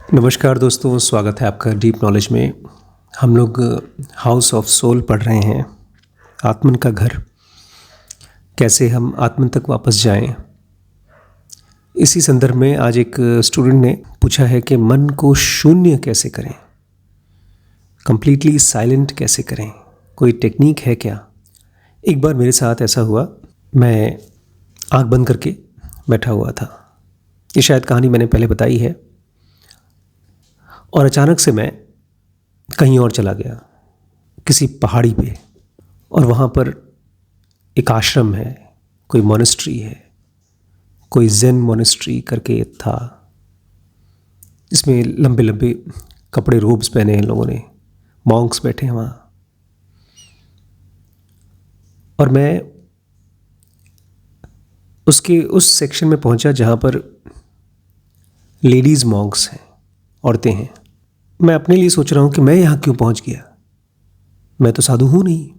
नमस्कार दोस्तों, स्वागत है आपका डीप नॉलेज में। हम लोग हाउस ऑफ सोल पढ़ रहे हैं, आत्मन का घर, कैसे हम आत्मन तक वापस जाएं। इसी संदर्भ में आज एक स्टूडेंट ने पूछा है कि मन को शून्य कैसे करें, कंप्लीटली साइलेंट कैसे करें, कोई टेक्निक है क्या। एक बार मेरे साथ ऐसा हुआ, मैं आँख बंद करके बैठा हुआ था। ये शायद कहानी मैंने पहले बताई है। और अचानक से मैं कहीं और चला गया, किसी पहाड़ी पे, और वहाँ पर एक आश्रम है, कोई मोनेस्ट्री है, कोई ज़ेन मोनेस्ट्री करके था, जिसमें लंबे लंबे कपड़े, रोब्स पहने हैं लोगों ने, मॉन्क्स बैठे हैं वहाँ। और मैं उस सेक्शन में पहुँचा जहाँ पर लेडीज़ मॉन्क्स हैं, औरतें हैं। मैं अपने लिए सोच रहा हूँ कि मैं यहाँ क्यों पहुँच गया, मैं तो साधु हूँ नहीं।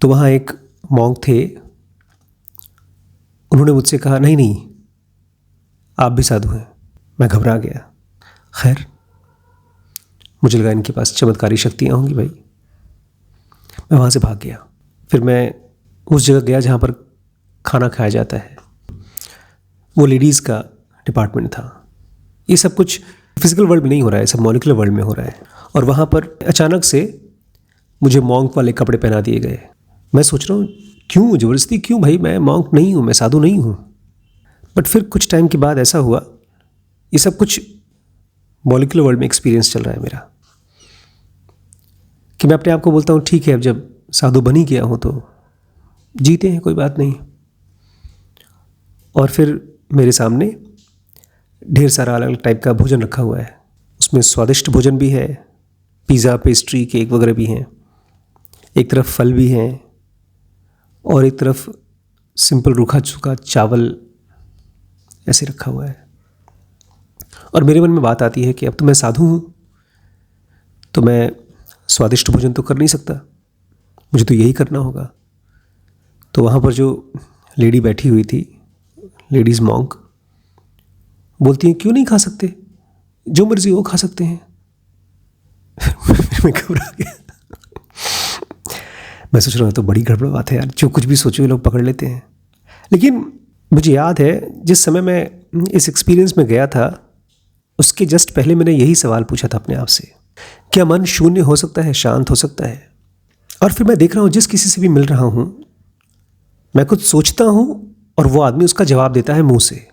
तो वहाँ एक मॉन्क थे, उन्होंने मुझसे कहा नहीं नहीं, आप भी साधु हैं। मैं घबरा गया। खैर, मुझे लगा इनके पास चमत्कारी शक्तियाँ होंगी भाई। मैं वहाँ से भाग गया। फिर मैं उस जगह गया जहाँ पर खाना खाया जाता है। वो लेडीज़ का डिपार्टमेंट था। ये सब कुछ फिजिकल वर्ल्ड में नहीं हो रहा है, सब मॉलिक्यूलर वर्ल्ड में हो रहा है। और वहाँ पर अचानक से मुझे मॉन्क वाले कपड़े पहना दिए गए। मैं सोच रहा हूँ क्यों ज़बरदस्ती, क्यों भाई, मैं मॉन्क नहीं हूँ, मैं साधु नहीं हूँ। बट फिर कुछ टाइम के बाद ऐसा हुआ, ये सब कुछ मॉलिक्यूलर वर्ल्ड में एक्सपीरियंस चल रहा है मेरा, कि मैं अपने आप को बोलता हूँ ठीक है, अब जब साधु बन ही गया हूँ तो जीते हैं, कोई बात नहीं। और फिर मेरे सामने ढेर सारा अलग अलग टाइप का भोजन रखा हुआ है। उसमें स्वादिष्ट भोजन भी है, पिज़्ज़ा, पेस्ट्री, केक वगैरह भी हैं। एक तरफ फल भी हैं और एक तरफ सिंपल रूखा सूखा चावल ऐसे रखा हुआ है। और मेरे मन में बात आती है कि अब तो मैं साधु हूँ, तो मैं स्वादिष्ट भोजन तो कर नहीं सकता, मुझे तो यही करना होगा। तो वहाँ पर जो लेडी बैठी हुई थी, लेडीज़ मॉन्क, बोलती हैं क्यों नहीं खा सकते, जो मर्जी वो खा सकते हैं। मैं घबरा गया। मैं सोच रहा हूँ तो बड़ी गड़बड़ बात है यार, जो कुछ भी सोचो ये लोग पकड़ लेते हैं। लेकिन मुझे याद है जिस समय मैं इस एक्सपीरियंस में गया था, उसके जस्ट पहले मैंने यही सवाल पूछा था अपने आप से, क्या मन शून्य हो सकता है, शांत हो सकता है। और फिर मैं देख रहा हूँ जिस किसी से भी मिल रहा हूँ, मैं कुछ सोचता हूँ और वो आदमी उसका जवाब देता है मुंह से।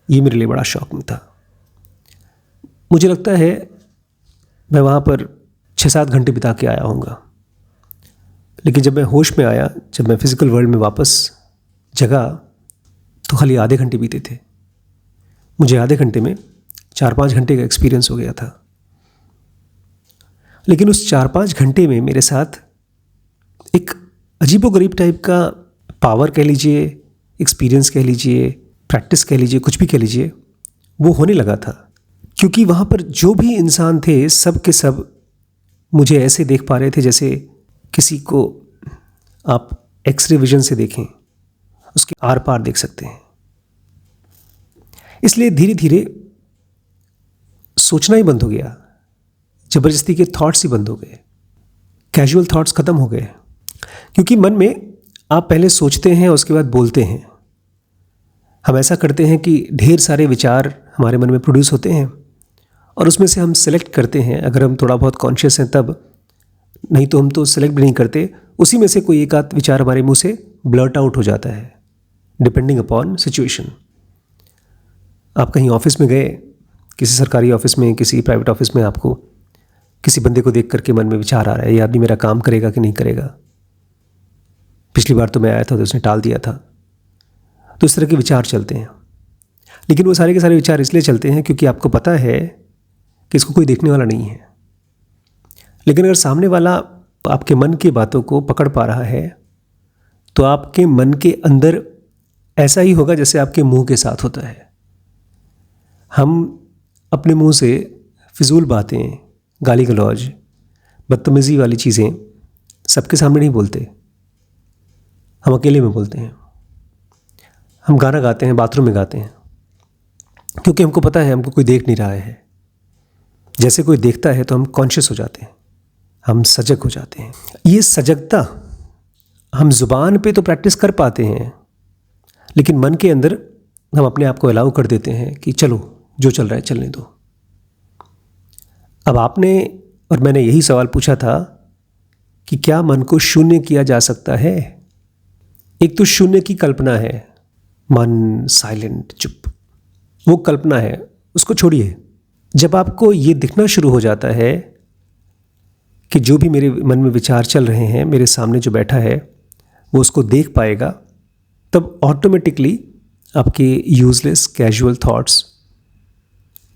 ये मेरे लिए बड़ा शॉकिंग था। मुझे लगता है मैं वहाँ पर 6-7 घंटे बिता के आया हूँगा। लेकिन जब मैं होश में आया, जब मैं फिजिकल वर्ल्ड में वापस जगा, तो खाली आधे घंटे बीते थे। मुझे आधे घंटे में 4-5 घंटे का एक्सपीरियंस हो गया था। लेकिन उस 4-5 घंटे में मेरे साथ एक अजीबोगरीब टाइप का पावर कह लीजिए, एक्सपीरियंस कह लीजिए, प्रैक्टिस कह लीजिए, कुछ भी कह लीजिए, वो होने लगा था। क्योंकि वहाँ पर जो भी इंसान थे, सब के सब मुझे ऐसे देख पा रहे थे जैसे किसी को आप एक्सरे विजन से देखें, उसके आर पार देख सकते हैं। इसलिए धीरे धीरे सोचना ही बंद हो गया, जबरदस्ती के थॉट्स ही बंद हो गए, कैजुअल थॉट्स खत्म हो गए। क्योंकि मन में आप पहले सोचते हैं, उसके बाद बोलते हैं। हम ऐसा करते हैं कि ढेर सारे विचार हमारे मन में प्रोड्यूस होते हैं और उसमें से हम सेलेक्ट करते हैं, अगर हम थोड़ा बहुत कॉन्शियस हैं तब, नहीं तो हम तो सेलेक्ट भी नहीं करते। उसी में से कोई एक आध विचार हमारे मुंह से ब्लर्ट आउट हो जाता है, डिपेंडिंग अपॉन सिचुएशन। आप कहीं ऑफिस में गए, किसी सरकारी ऑफिस में, किसी प्राइवेट ऑफिस में, आपको किसी बंदे को देख करके मन में विचार आ रहा है, ये आदमी मेरा काम करेगा कि नहीं करेगा, पिछली बार तो मैं आया था तो उसने टाल दिया था। तो इस तरह के विचार चलते हैं। लेकिन वो सारे के सारे विचार इसलिए चलते हैं क्योंकि आपको पता है कि इसको कोई देखने वाला नहीं है। लेकिन अगर सामने वाला आपके मन की बातों को पकड़ पा रहा है, तो आपके मन के अंदर ऐसा ही होगा जैसे आपके मुंह के साथ होता है। हम अपने मुंह से फिजूल बातें, गाली गलौज, बदतमीज़ी वाली चीज़ें सबके सामने नहीं बोलते, हम अकेले में बोलते हैं। हम गाना गाते हैं, बाथरूम में गाते हैं, क्योंकि हमको पता है हमको कोई देख नहीं रहा है। जैसे कोई देखता है तो हम कॉन्शियस हो जाते हैं, हम सजग हो जाते हैं। ये सजगता हम ज़ुबान पे तो प्रैक्टिस कर पाते हैं, लेकिन मन के अंदर हम अपने आप को अलाउ कर देते हैं कि चलो जो चल रहा है चलने दो। अब आपने और मैंने यही सवाल पूछा था कि क्या मन को शून्य किया जा सकता है। एक तो शून्य की कल्पना है, मन साइलेंट चुप, वो कल्पना है, उसको छोड़िए। जब आपको ये दिखना शुरू हो जाता है कि जो भी मेरे मन में विचार चल रहे हैं, मेरे सामने जो बैठा है वो उसको देख पाएगा, तब ऑटोमेटिकली आपके यूजलेस कैजुअल थॉट्स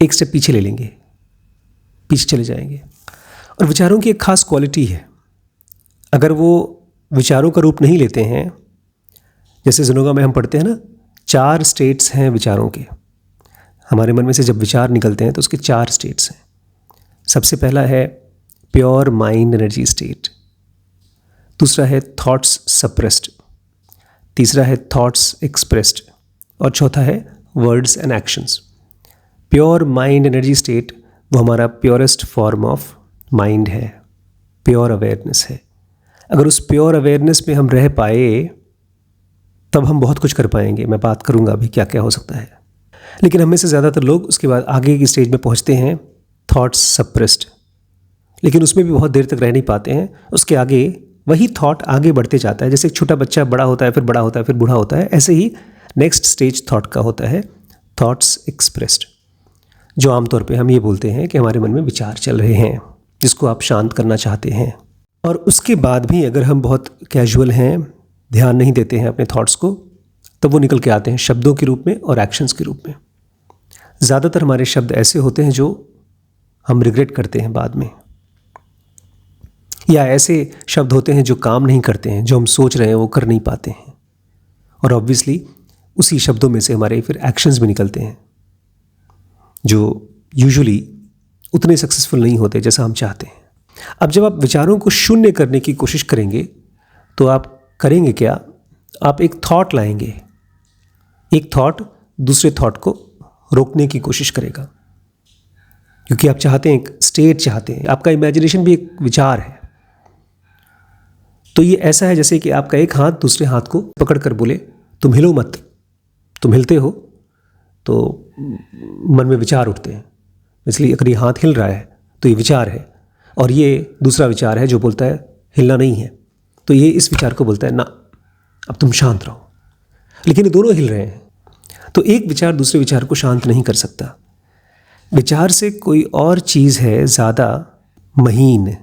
एक स्टेप पीछे ले लेंगे, पीछे चले जाएंगे। और विचारों की एक खास क्वालिटी है, अगर वो विचारों का रूप नहीं लेते हैं, जैसे ज़ुनोगा में हम पढ़ते हैं ना, 4 स्टेट्स हैं विचारों के। हमारे मन में से जब विचार निकलते हैं तो उसके 4 स्टेट्स हैं। सबसे पहला है प्योर माइंड एनर्जी स्टेट, दूसरा है थॉट्स सप्रेस्ड, तीसरा है थॉट्स एक्सप्रेस्ड, और चौथा है words and actions. Pure mind energy state वो हमारा प्योरेस्ट फॉर्म ऑफ माइंड है, प्योर अवेयरनेस है। अगर उस प्योर अवेयरनेस में हम रह पाए तब हम बहुत कुछ कर पाएंगे। मैं बात करूंगा अभी क्या क्या हो सकता है। लेकिन हम में से ज़्यादातर लोग उसके बाद आगे की स्टेज में पहुंचते हैं थॉट्स सप्रेस्ड, लेकिन उसमें भी बहुत देर तक रह नहीं पाते हैं। उसके आगे वही थॉट आगे बढ़ते जाता है। जैसे एक छोटा बच्चा बड़ा होता है, फिर बड़ा होता है, फिर बूढ़ा होता है, ऐसे ही नेक्स्ट स्टेज थॉट का होता है थॉट्स एक्सप्रेस्ड, जो आमतौर पे हम ये बोलते हैं कि हमारे मन में विचार चल रहे हैं जिसको आप शांत करना चाहते हैं। और उसके बाद भी अगर हम बहुत कैजुअल हैं, ध्यान नहीं देते हैं अपने थॉट्स को, तब वो निकल के आते हैं शब्दों के रूप में और एक्शंस के रूप में। ज़्यादातर हमारे शब्द ऐसे होते हैं जो हम रिग्रेट करते हैं बाद में, या ऐसे शब्द होते हैं जो काम नहीं करते हैं, जो हम सोच रहे हैं वो कर नहीं पाते हैं। और ऑब्वियसली उसी शब्दों में से हमारे फिर एक्शंस भी निकलते हैं जो यूजुअली उतने सक्सेसफुल नहीं होते जैसा हम चाहते हैं। अब जब आप विचारों को शून्य करने की कोशिश करेंगे तो आप करेंगे क्या? आप एक थॉट लाएंगे, एक थॉट दूसरे थॉट को रोकने की कोशिश करेगा, क्योंकि आप चाहते हैं, एक स्टेट चाहते हैं। आपका इमेजिनेशन भी एक विचार है। तो ये ऐसा है जैसे कि आपका एक हाथ दूसरे हाथ को पकड़ कर बोले तुम हिलो मत। तुम हिलते हो तो मन में विचार उठते हैं, इसलिए अगर ये हाथ हिल रहा है तो ये विचार है, और ये दूसरा विचार है जो बोलता है हिलना नहीं है, तो ये इस विचार को बोलता है ना, अब तुम शांत रहो। लेकिन ये दोनों हिल रहे हैं, तो एक विचार दूसरे विचार को शांत नहीं कर सकता। विचार से कोई और चीज़ है ज़्यादा महीन,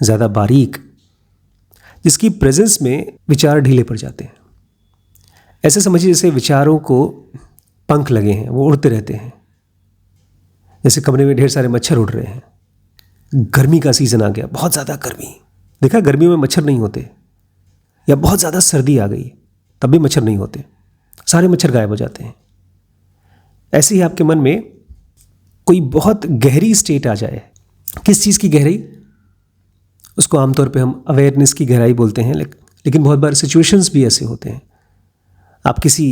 ज़्यादा बारीक, जिसकी प्रेजेंस में विचार ढीले पड़ जाते हैं। ऐसे समझिए जैसे विचारों को पंख लगे हैं, वो उड़ते रहते हैं। जैसे कमरे में ढेर सारे मच्छर उड़ रहे हैं, गर्मी का सीज़न आ गया, बहुत ज़्यादा गर्मी, देखा गर्मी में मच्छर नहीं होते, या बहुत ज़्यादा सर्दी आ गई तब भी मच्छर नहीं होते, सारे मच्छर गायब हो जाते हैं। ऐसे ही आपके मन में कोई बहुत गहरी स्टेट आ जाए, किस चीज़ की गहराई, उसको आमतौर पे हम अवेयरनेस की गहराई बोलते हैं, लेकिन बहुत बार सिचुएशंस भी ऐसे होते हैं। आप किसी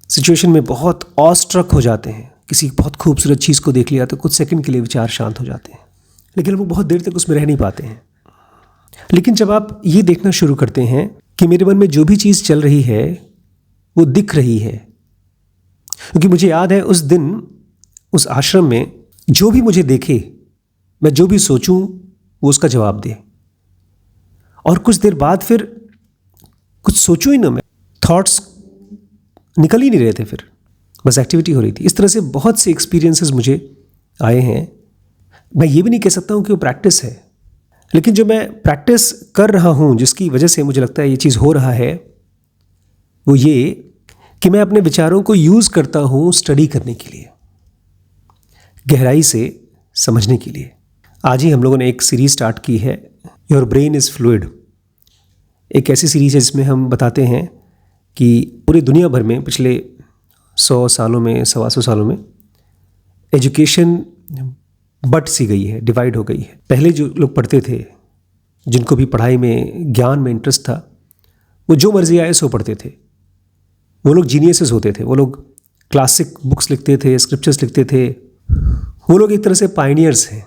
सिचुएशन में बहुत ऑस्ट्रक हो जाते हैं, किसी बहुत खूबसूरत चीज़ को देख लिया तो कुछ सेकंड के लिए विचार शांत हो जाते हैं, लेकिन वो बहुत देर तक उसमें रह नहीं पाते हैं। लेकिन जब आप ये देखना शुरू करते हैं कि मेरे मन में जो भी चीज़ चल रही है वो दिख रही है, क्योंकि मुझे याद है उस दिन उस आश्रम में जो भी मुझे देखे, मैं जो भी सोचूं वो उसका जवाब दे, और कुछ देर बाद फिर कुछ सोचूं ही ना, मैं थॉट्स निकल ही नहीं रहे थे, फिर बस एक्टिविटी हो रही थी। इस तरह से बहुत से एक्सपीरियंसेस मुझे आए हैं। मैं ये भी नहीं कह सकता हूँ कि वो प्रैक्टिस है, लेकिन जो मैं प्रैक्टिस कर रहा हूँ जिसकी वजह से मुझे लगता है ये चीज़ हो रहा है, वो ये कि मैं अपने विचारों को यूज़ करता हूँ स्टडी करने के लिए, गहराई से समझने के लिए। आज ही हम लोगों ने एक सीरीज़ स्टार्ट की है, योर ब्रेन इज़ फ्लूइड। एक ऐसी सीरीज़ है जिसमें हम बताते हैं कि पूरी दुनिया भर में पिछले 100 सालों में, 125 सालों में एजुकेशन बट सी गई है, डिवाइड हो गई है। पहले जो लोग पढ़ते थे, जिनको भी पढ़ाई में, ज्ञान में इंटरेस्ट था, वो जो मर्जी आए सो पढ़ते थे, वो लोग जीनियसेस होते थे, वो लोग क्लासिक बुक्स लिखते थे, स्क्रिप्चर्स लिखते थे, वो लोग एक तरह से पायनियर्स हैं,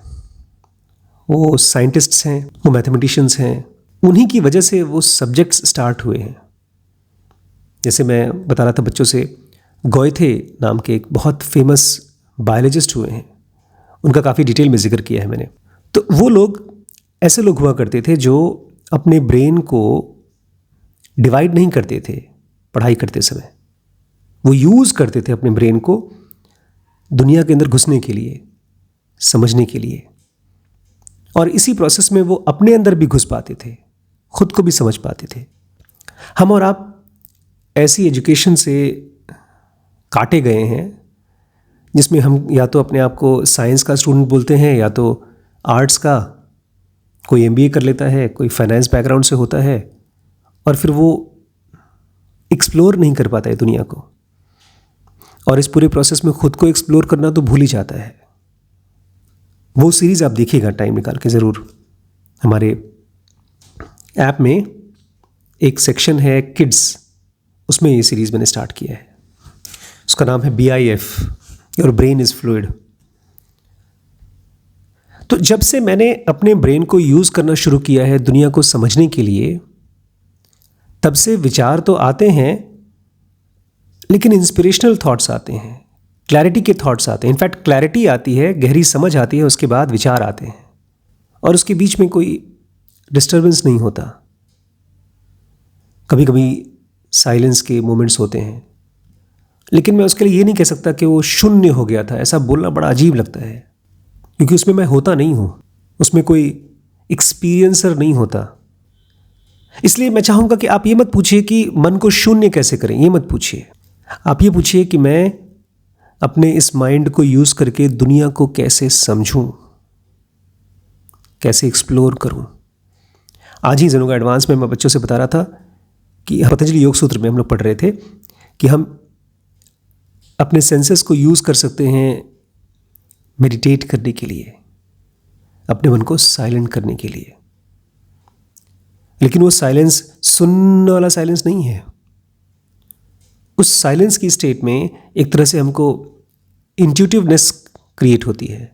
वो साइंटिस्ट्स हैं, वो मैथमेटिशियंस हैं। उन्हीं की वजह से वो सब्जेक्ट्स स्टार्ट हुए हैं। जैसे मैं बता रहा था बच्चों से, गोयथे नाम के एक बहुत फेमस बायोलॉजिस्ट हुए हैं, उनका काफ़ी डिटेल में जिक्र किया है मैंने। तो वो लोग ऐसे लोग हुआ करते थे जो अपने ब्रेन को डिवाइड नहीं करते थे पढ़ाई करते समय। वो यूज़ करते थे अपने ब्रेन को दुनिया के अंदर घुसने के लिए, समझने के लिए, और इसी प्रोसेस में वो अपने अंदर भी घुस पाते थे, खुद को भी समझ पाते थे। हम और आप ऐसी एजुकेशन से काटे गए हैं जिसमें हम या तो अपने आप को साइंस का स्टूडेंट बोलते हैं या तो आर्ट्स का। कोई एमबीए कर लेता है, कोई फाइनेंस बैकग्राउंड से होता है, और फिर वो एक्सप्लोर नहीं कर पाता है दुनिया को, और इस पूरे प्रोसेस में खुद को एक्सप्लोर करना तो भूल ही जाता है। वो सीरीज़ आप देखिएगा टाइम निकाल के ज़रूर। हमारे ऐप में एक सेक्शन है किड्स, उसमें ये सीरीज़ मैंने स्टार्ट किया है। उसका नाम है BIF, your brain is fluid. तो जब से मैंने अपने ब्रेन को यूज़ करना शुरू किया है दुनिया को समझने के लिए, तब से विचार तो आते हैं, लेकिन इंस्पिरेशनल थॉट्स आते हैं, क्लैरिटी के थॉट्स आते हैं। इनफैक्ट क्लैरिटी आती है, गहरी समझ आती है, उसके बाद विचार आते हैं, और उसके बीच में कोई डिस्टर्बेंस नहीं होता। कभी कभी साइलेंस के मोमेंट्स होते हैं, लेकिन मैं उसके लिए ये नहीं कह सकता कि वो शून्य हो गया था। ऐसा बोलना बड़ा अजीब लगता है, क्योंकि उसमें मैं होता नहीं हूँ, उसमें कोई एक्सपीरियंसर नहीं होता। इसलिए मैं चाहूँगा कि आप ये मत पूछिए कि मन को शून्य कैसे करें, ये मत पूछिए। आप ये पूछिए कि मैं अपने इस माइंड को यूज़ करके दुनिया को कैसे समझूं, कैसे एक्सप्लोर करूं। आज ही जनोगा एडवांस में मैं बच्चों से बता रहा था कि पतंजलि योग सूत्र में हम लोग पढ़ रहे थे कि हम अपने सेंसेस को यूज़ कर सकते हैं मेडिटेट करने के लिए, अपने मन को साइलेंट करने के लिए। लेकिन वो साइलेंस सुनने वाला साइलेंस नहीं है। उस साइलेंस की स्टेट में एक तरह से हमको इंट्यूटिवनेस क्रिएट होती है।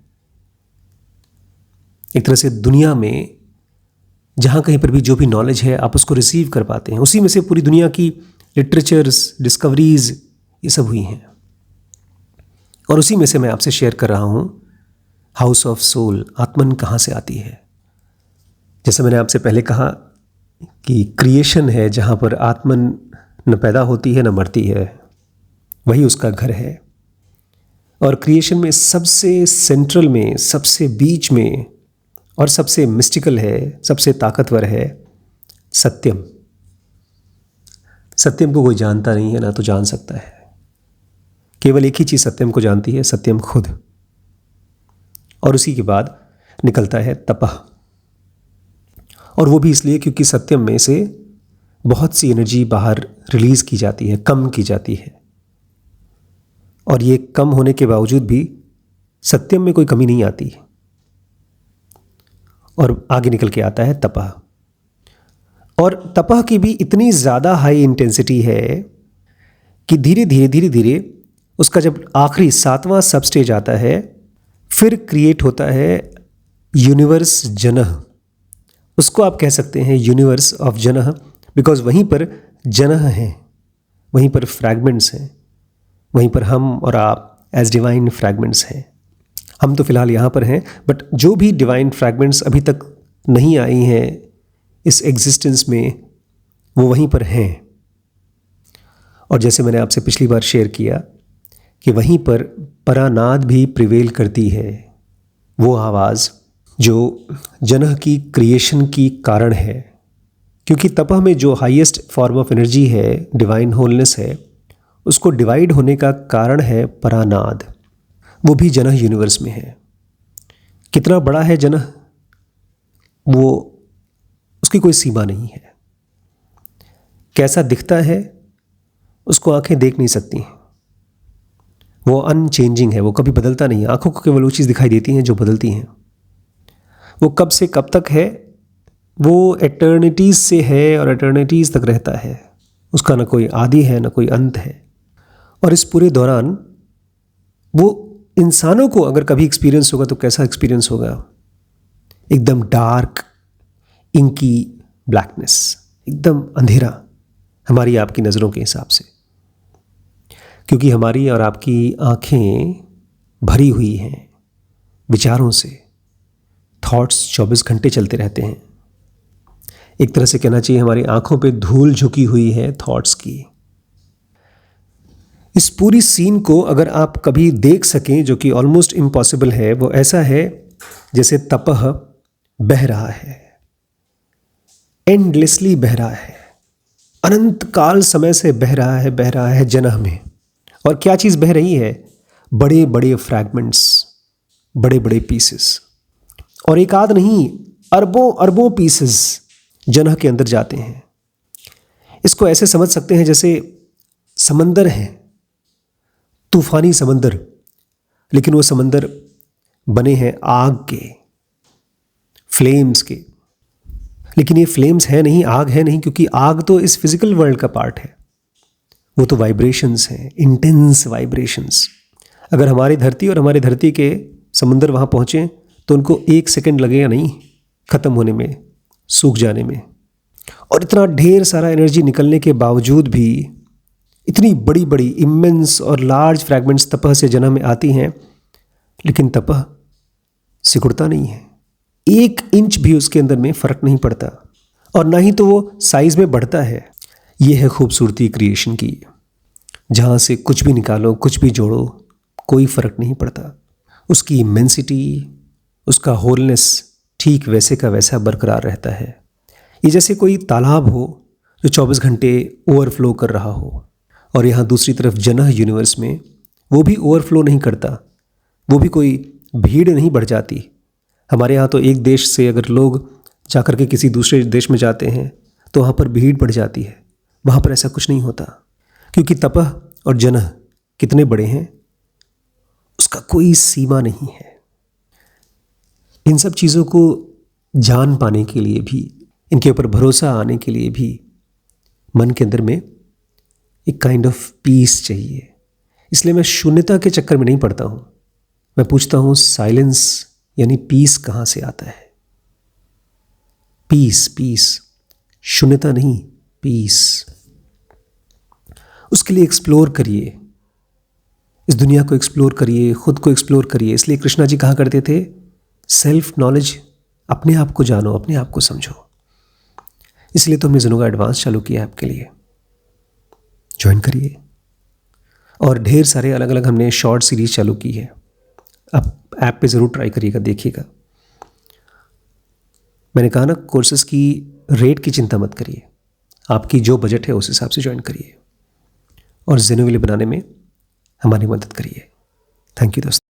एक तरह से दुनिया में जहाँ कहीं पर भी जो भी नॉलेज है आप उसको रिसीव कर पाते हैं। उसी में से पूरी दुनिया की लिटरेचर्स, डिस्कवरीज, ये सब हुई हैं। और उसी में से मैं आपसे शेयर कर रहा हूँ हाउस ऑफ सोल, आत्मन कहाँ से आती है। जैसे मैंने आपसे पहले कहा कि क्रिएशन है जहाँ पर आत्मन न पैदा होती है न मरती है, वही उसका घर है। और क्रिएशन में सबसे सेंट्रल में, सबसे बीच में और सबसे मिस्टिकल है, सबसे ताकतवर है सत्यम। सत्यम को कोई जानता नहीं है, ना तो जान सकता है। केवल एक ही चीज़ सत्यम को जानती है, सत्यम खुद। और उसी के बाद निकलता है तपह। और वो भी इसलिए क्योंकि सत्यम में से बहुत सी एनर्जी बाहर रिलीज की जाती है, कम की जाती है। और ये कम होने के बावजूद भी सत्यम में कोई कमी नहीं आती। और आगे निकल के आता है तपह। और तपह की भी इतनी ज़्यादा हाई इंटेंसिटी है कि धीरे धीरे धीरे धीरे उसका जब आखिरी 7वां सब स्टेज आता है, फिर क्रिएट होता है यूनिवर्स जनह। उसको आप कह सकते हैं यूनिवर्स ऑफ जनह, बिकॉज वहीं पर जनह हैं, वहीं पर फ्रैगमेंट्स हैं, वहीं पर हम और आप एज डिवाइन फ्रैगमेंट्स हैं। हम तो फिलहाल यहाँ पर हैं, बट जो भी डिवाइन फ्रैगमेंट्स अभी तक नहीं आई हैं इस एग्जिस्टेंस में, वो वहीं पर हैं। और जैसे मैंने आपसे पिछली बार शेयर किया कि वहीं पर परानाद भी प्रिवेल करती है, वो आवाज़ जो जनह की क्रिएशन की कारण है। क्योंकि तपह में जो हाईएस्ट फॉर्म ऑफ एनर्जी है, डिवाइन होलनेस है, उसको डिवाइड होने का कारण है परानाद। वो भी जनह यूनिवर्स में है। कितना बड़ा है जनह, वो उसकी कोई सीमा नहीं है। कैसा दिखता है उसको आंखें देख नहीं सकती। वो अनचेंजिंग है, वो कभी बदलता नहीं है। आंखों को केवल वो चीज़ दिखाई देती हैं जो बदलती हैं। वो कब से कब तक है, वो एटर्निटीज़ से है और एटर्निटीज़ तक रहता है। उसका ना कोई आदि है ना कोई अंत है। और इस पूरे दौरान वो इंसानों को अगर कभी एक्सपीरियंस होगा तो कैसा एक्सपीरियंस होगा? एकदम डार्क, इंकी ब्लैकनेस, एकदम अंधेरा हमारी आपकी नज़रों के हिसाब से, क्योंकि हमारी और आपकी आंखें भरी हुई हैं विचारों से। थॉट्स 24 घंटे चलते रहते हैं। एक तरह से कहना चाहिए हमारी आंखों पे धूल झुकी हुई है थॉट्स की। इस पूरी सीन को अगर आप कभी देख सकें, जो कि ऑलमोस्ट इम्पॉसिबल है, वो ऐसा है जैसे तपह बह रहा है, एंडलेसली बह रहा है, अनंत काल समय से बह रहा है जन्ह में। और क्या चीज़ बह रही है? बड़े बड़े फ्रैगमेंट्स, बड़े बड़े पीसेस, और एक आध नहीं, अरबों अरबों पीसेस जन्ह के अंदर जाते हैं। इसको ऐसे समझ सकते हैं जैसे समंदर है, तूफानी समंदर, लेकिन वो समंदर बने हैं आग के, फ्लेम्स के। लेकिन ये फ्लेम्स है नहीं, आग है नहीं, क्योंकि आग तो इस फिजिकल वर्ल्ड का पार्ट है। वो तो वाइब्रेशंस हैं, इंटेंस वाइब्रेशंस। अगर हमारी धरती और हमारी धरती के समंदर वहाँ पहुँचें तो उनको 1 सेकंड लगेगा नहीं ख़त्म होने में, सूख जाने में। और इतना ढेर सारा एनर्जी निकलने के बावजूद भी इतनी बड़ी बड़ी इमेंस और लार्ज फ्रैगमेंट्स तपह से जन्म में आती हैं, लेकिन तपह सिकुड़ता नहीं है। 1 इंच भी उसके अंदर में फ़र्क नहीं पड़ता, और ना ही तो वो साइज़ में बढ़ता है। ये है खूबसूरती क्रिएशन की, जहाँ से कुछ भी निकालो, कुछ भी जोड़ो, कोई फ़र्क नहीं पड़ता। उसकी इमेंसिटी, उसका होलनेस ठीक वैसे का वैसा बरकरार रहता है। ये जैसे कोई तालाब हो जो 24 घंटे ओवरफ्लो कर रहा हो, और यहाँ दूसरी तरफ जन्ह यूनिवर्स में वो भी ओवरफ्लो नहीं करता, वो भी कोई भीड़ नहीं बढ़ जाती। हमारे यहाँ तो एक देश से अगर लोग जाकर के किसी दूसरे देश में जाते हैं तो वहाँ पर भीड़ बढ़ जाती है। वहाँ पर ऐसा कुछ नहीं होता, क्योंकि तपह और जन्ह कितने बड़े हैं उसका कोई सीमा नहीं है। इन सब चीज़ों को जान पाने के लिए भी, इनके ऊपर भरोसा आने के लिए भी मन के अंदर में एक काइंड ऑफ पीस चाहिए। इसलिए मैं शून्यता के चक्कर में नहीं पड़ता हूँ। मैं पूछता हूँ साइलेंस यानी पीस कहाँ से आता है? पीस, पीस, शून्यता नहीं, पीस। उसके लिए एक्सप्लोर करिए, इस दुनिया को एक्सप्लोर करिए, खुद को एक्सप्लोर करिए। इसलिए कृष्णा जी कहा करते थे, सेल्फ नॉलेज, अपने आप को जानो, अपने आप को समझो। इसलिए तो हमने ज़ेनोगा एडवांस चालू किया है आपके लिए, ज्वाइन करिए। और ढेर सारे अलग अलग हमने शॉर्ट सीरीज चालू की है, आप ऐप पे ज़रूर ट्राई करिएगा, देखिएगा। मैंने कहा ना, कोर्सेज़ की रेट की चिंता मत करिए, आपकी जो बजट है उस हिसाब से ज्वाइन करिए और ज़ेनोविले बनाने में हमारी मदद करिए। थैंक यू दोस्तों।